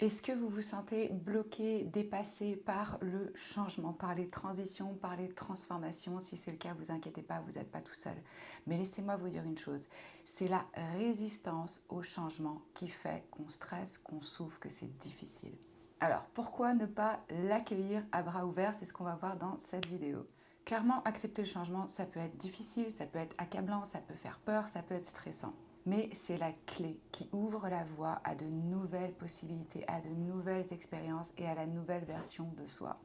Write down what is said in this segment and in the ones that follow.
Est-ce que vous vous sentez bloqué, dépassé par le changement, par les transitions, par les transformations? Si c'est le cas, vous inquiétez pas, vous n'êtes pas tout seul. Mais laissez-moi vous dire une chose, c'est la résistance au changement qui fait qu'on stresse, qu'on souffre, que c'est difficile. Alors, pourquoi ne pas l'accueillir à bras ouverts? C'est ce qu'on va voir dans cette vidéo. Clairement, accepter le changement, ça peut être difficile, ça peut être accablant, ça peut faire peur, ça peut être stressant. Mais c'est la clé qui ouvre la voie à de nouvelles possibilités, à de nouvelles expériences et à la nouvelle version de soi.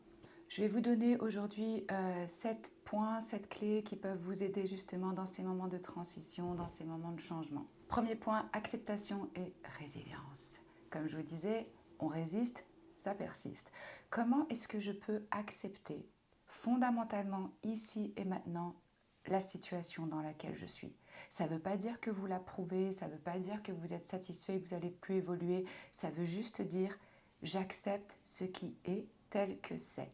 Je vais vous donner aujourd'hui 7 points, 7 clés qui peuvent vous aider justement dans ces moments de transition, dans ces moments de changement. Premier point, acceptation et résilience. Comme je vous disais, on résiste, ça persiste. Comment est-ce que je peux accepter fondamentalement, ici et maintenant, la situation dans laquelle je suis? Ça ne veut pas dire que vous l'approuvez, ça ne veut pas dire que vous êtes satisfait, que vous n'allez plus évoluer. Ça veut juste dire j'accepte ce qui est tel que c'est.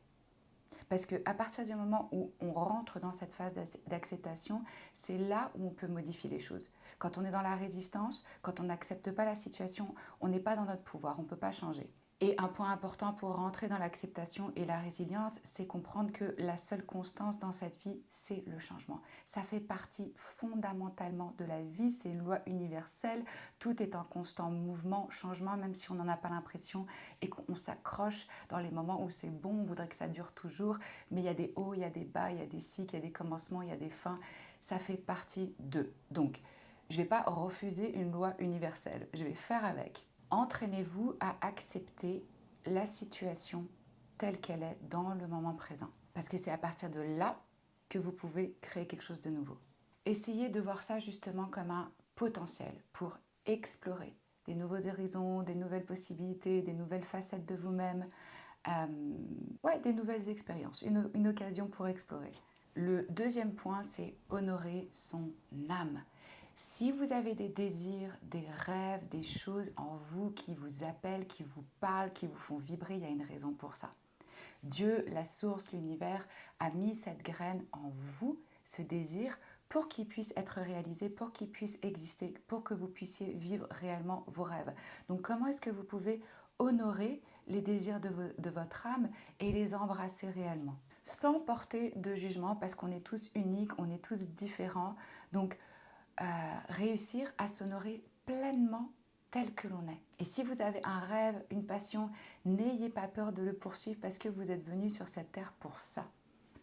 Parce qu'à partir du moment où on rentre dans cette phase d'acceptation, c'est là où on peut modifier les choses. Quand on est dans la résistance, quand on n'accepte pas la situation, on n'est pas dans notre pouvoir, on ne peut pas changer. Et un point important pour rentrer dans l'acceptation et la résilience, c'est comprendre que la seule constance dans cette vie, c'est le changement. Ça fait partie fondamentalement de la vie, c'est une loi universelle. Tout est en constant mouvement, changement, même si on n'en a pas l'impression et qu'on s'accroche dans les moments où c'est bon, on voudrait que ça dure toujours. Mais il y a des hauts, il y a des bas, il y a des cycles, il y a des commencements, il y a des fins. Ça fait partie d'eux. Donc, je ne vais pas refuser une loi universelle, je vais faire avec. Entraînez-vous à accepter la situation telle qu'elle est dans le moment présent. Parce que c'est à partir de là que vous pouvez créer quelque chose de nouveau. Essayez de voir ça justement comme un potentiel pour explorer des nouveaux horizons, des nouvelles possibilités, des nouvelles facettes de vous-même, des nouvelles expériences, une occasion pour explorer. Le deuxième point, c'est honorer son âme. Si vous avez des désirs, des rêves, des choses en vous qui vous appellent, qui vous parlent, qui vous font vibrer, il y a une raison pour ça. Dieu, la source, l'univers, a mis cette graine en vous, ce désir, pour qu'il puisse être réalisé, pour qu'il puisse exister, pour que vous puissiez vivre réellement vos rêves. Donc comment est-ce que vous pouvez honorer les désirs de votre âme et les embrasser réellement? Sans porter de jugement, parce qu'on est tous uniques, on est tous différents. Donc réussir à s'honorer pleinement tel que l'on est. Et si vous avez un rêve, une passion, n'ayez pas peur de le poursuivre parce que vous êtes venu sur cette terre pour ça.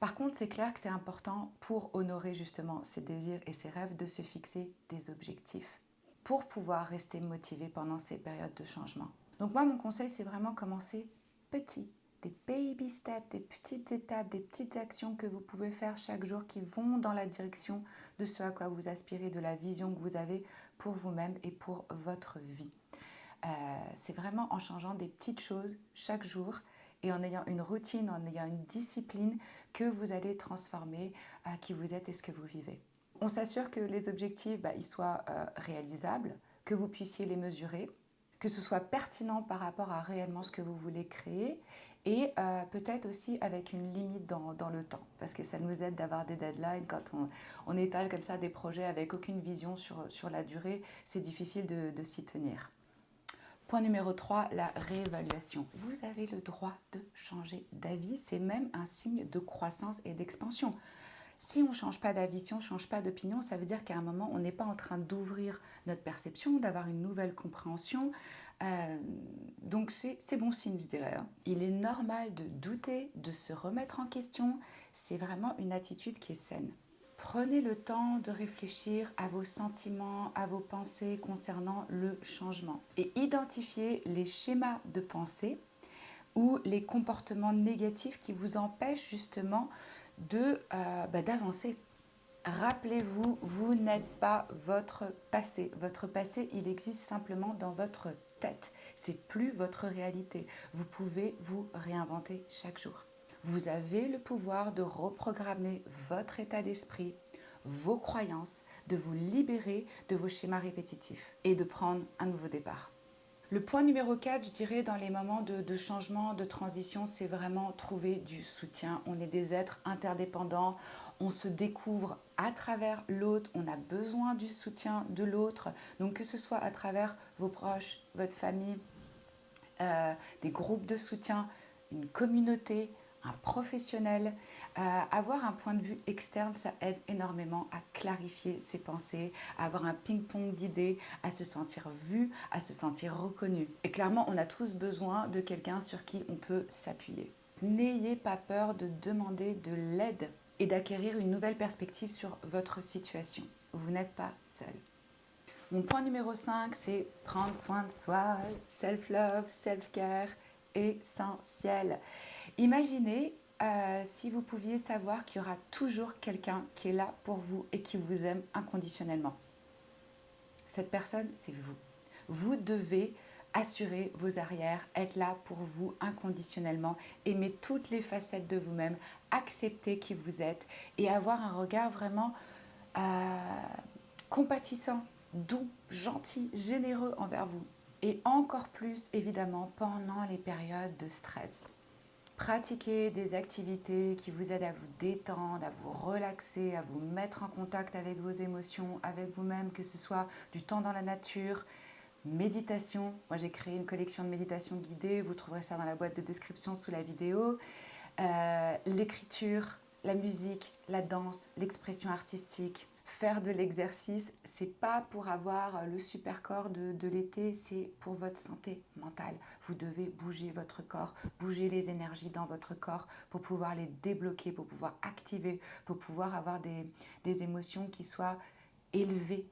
Par contre, c'est clair que c'est important pour honorer justement ses désirs et ses rêves de se fixer des objectifs pour pouvoir rester motivé pendant ces périodes de changement. Donc moi, mon conseil, c'est vraiment commencer petit, des baby steps, des petites étapes, des petites actions que vous pouvez faire chaque jour qui vont dans la direction de ce à quoi vous aspirez, de la vision que vous avez pour vous-même et pour votre vie. C'est vraiment en changeant des petites choses chaque jour et en ayant une routine, en ayant une discipline que vous allez transformer qui vous êtes et ce que vous vivez. On s'assure que les objectifs ils soient réalisables, que vous puissiez les mesurer, que ce soit pertinent par rapport à réellement ce que vous voulez créer et peut-être aussi avec une limite dans le temps parce que ça nous aide d'avoir des deadlines quand on étale comme ça des projets avec aucune vision sur la durée, c'est difficile de s'y tenir. Point numéro 3, la réévaluation. Vous avez le droit de changer d'avis, c'est même un signe de croissance et d'expansion. Si on ne change pas d'avis, si on ne change pas d'opinion, ça veut dire qu'à un moment, on n'est pas en train d'ouvrir notre perception, d'avoir une nouvelle compréhension. Donc c'est bon signe, je dirais. Il est normal de douter, de se remettre en question. C'est vraiment une attitude qui est saine. Prenez le temps de réfléchir à vos sentiments, à vos pensées concernant le changement et identifiez les schémas de pensée ou les comportements négatifs qui vous empêchent justement d'avancer. Rappelez-vous, vous n'êtes pas votre passé. Votre passé, il existe simplement dans votre tête. C'est plus votre réalité. Vous pouvez vous réinventer chaque jour. Vous avez le pouvoir de reprogrammer votre état d'esprit, vos croyances, de vous libérer de vos schémas répétitifs et de prendre un nouveau départ. Le point numéro 4, je dirais, dans les moments de changement, de transition, c'est vraiment trouver du soutien. On est des êtres interdépendants, on se découvre à travers l'autre, on a besoin du soutien de l'autre. Donc que ce soit à travers vos proches, votre famille, des groupes de soutien, une communauté, un professionnel. Avoir un point de vue externe, ça aide énormément à clarifier ses pensées, à avoir un ping-pong d'idées, à se sentir vu, à se sentir reconnu. Et clairement, on a tous besoin de quelqu'un sur qui on peut s'appuyer. N'ayez pas peur de demander de l'aide et d'acquérir une nouvelle perspective sur votre situation. Vous n'êtes pas seul. Mon point numéro 5, c'est prendre soin de soi, self-love, self-care, essentiel. Imaginez si vous pouviez savoir qu'il y aura toujours quelqu'un qui est là pour vous et qui vous aime inconditionnellement. Cette personne, c'est vous. Vous devez assurer vos arrières, être là pour vous inconditionnellement, aimer toutes les facettes de vous-même, accepter qui vous êtes et avoir un regard vraiment compatissant, doux, gentil, généreux envers vous. Et encore plus, évidemment, pendant les périodes de stress. Pratiquez des activités qui vous aident à vous détendre, à vous relaxer, à vous mettre en contact avec vos émotions, avec vous-même, que ce soit du temps dans la nature, méditation. Moi, j'ai créé une collection de méditation guidée, vous trouverez ça dans la boîte de description sous la vidéo. L'écriture, la musique, la danse, l'expression artistique. Faire de l'exercice, c'est pas pour avoir le super corps de l'été, c'est pour votre santé mentale. Vous devez bouger votre corps, bouger les énergies dans votre corps pour pouvoir les débloquer, pour pouvoir activer, pour pouvoir avoir des émotions qui soient élevées,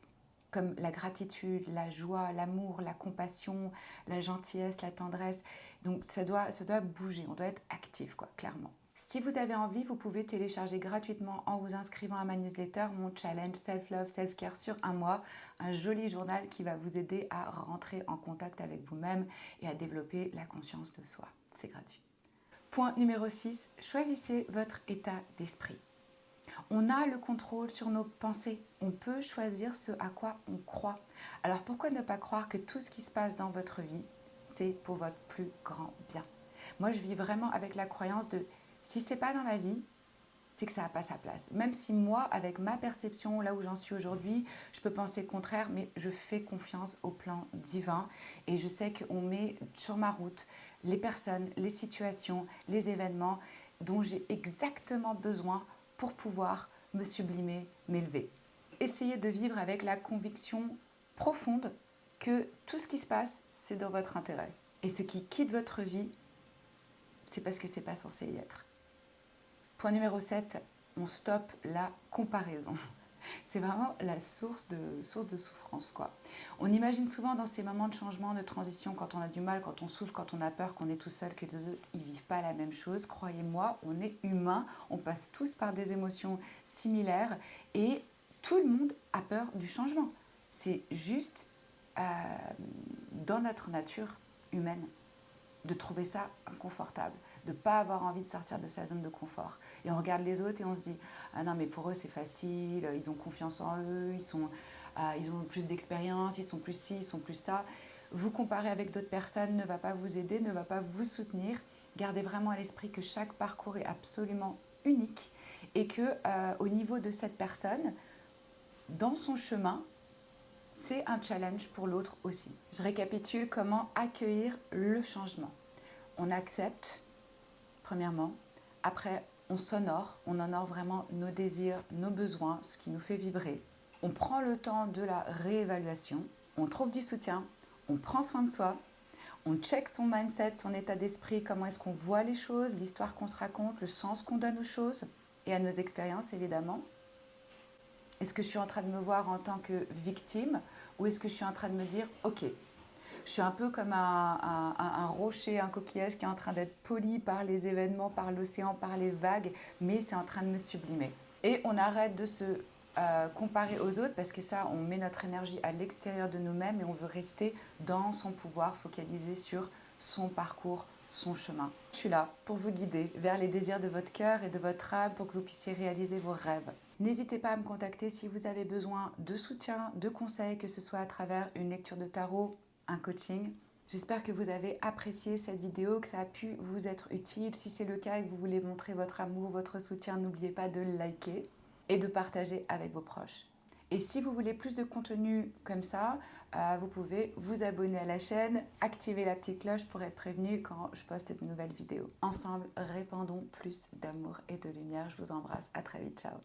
comme la gratitude, la joie, l'amour, la compassion, la gentillesse, la tendresse. Donc ça doit bouger, on doit être actif, quoi, clairement. Si vous avez envie, vous pouvez télécharger gratuitement en vous inscrivant à ma newsletter mon challenge Self-Love, Self-Care sur un mois, un joli journal qui va vous aider à rentrer en contact avec vous-même et à développer la conscience de soi. C'est gratuit. Point numéro 6, choisissez votre état d'esprit. On a le contrôle sur nos pensées. On peut choisir ce à quoi on croit. Alors pourquoi ne pas croire que tout ce qui se passe dans votre vie, c'est pour votre plus grand bien? Moi, je vis vraiment avec la croyance de si c'est pas dans ma vie, c'est que ça n'a pas sa place. Même si moi, avec ma perception, là où j'en suis aujourd'hui, je peux penser le contraire, mais je fais confiance au plan divin et je sais qu'on met sur ma route les personnes, les situations, les événements dont j'ai exactement besoin pour pouvoir me sublimer, m'élever. Essayez de vivre avec la conviction profonde que tout ce qui se passe, c'est dans votre intérêt. Et ce qui quitte votre vie, c'est parce que c'est pas censé y être. Point numéro 7, on stoppe la comparaison. C'est vraiment la source de souffrance, quoi. On imagine souvent dans ces moments de changement, de transition, quand on a du mal, quand on souffre, quand on a peur, qu'on est tout seul, que les autres ne vivent pas la même chose. Croyez-moi, on est humain, on passe tous par des émotions similaires et tout le monde a peur du changement. C'est juste dans notre nature humaine de trouver ça inconfortable, de ne pas avoir envie de sortir de sa zone de confort. Et on regarde les autres et on se dit « Ah non, mais pour eux, c'est facile, ils ont confiance en eux, ils ont plus d'expérience, ils sont plus ci, ils sont plus ça. » Vous comparer avec d'autres personnes ne va pas vous aider, ne va pas vous soutenir. Gardez vraiment à l'esprit que chaque parcours est absolument unique et que au niveau de cette personne, dans son chemin, c'est un challenge pour l'autre aussi. Je récapitule comment accueillir le changement. On accepte, premièrement. Après, on honore vraiment nos désirs, nos besoins, ce qui nous fait vibrer. On prend le temps de la réévaluation. On trouve du soutien. On prend soin de soi. On check son mindset, son état d'esprit, comment est-ce qu'on voit les choses, l'histoire qu'on se raconte, le sens qu'on donne aux choses et à nos expériences, évidemment. Est-ce que je suis en train de me voir en tant que victime ou est-ce que je suis en train de me dire « Ok, je suis un peu comme un rocher, un coquillage qui est en train d'être poli par les événements, par l'océan, par les vagues, mais c'est en train de me sublimer. » Et on arrête de se comparer aux autres parce que ça, on met notre énergie à l'extérieur de nous-mêmes et on veut rester dans son pouvoir, focalisé sur son parcours, son chemin. Je suis là pour vous guider vers les désirs de votre cœur et de votre âme pour que vous puissiez réaliser vos rêves. N'hésitez pas à me contacter si vous avez besoin de soutien, de conseils, que ce soit à travers une lecture de tarot, un coaching. J'espère que vous avez apprécié cette vidéo, que ça a pu vous être utile. Si c'est le cas et que vous voulez montrer votre amour, votre soutien, n'oubliez pas de liker et de partager avec vos proches. Et si vous voulez plus de contenu comme ça, vous pouvez vous abonner à la chaîne, activer la petite cloche pour être prévenu quand je poste de nouvelles vidéos. Ensemble, répandons plus d'amour et de lumière. Je vous embrasse. À très vite. Ciao.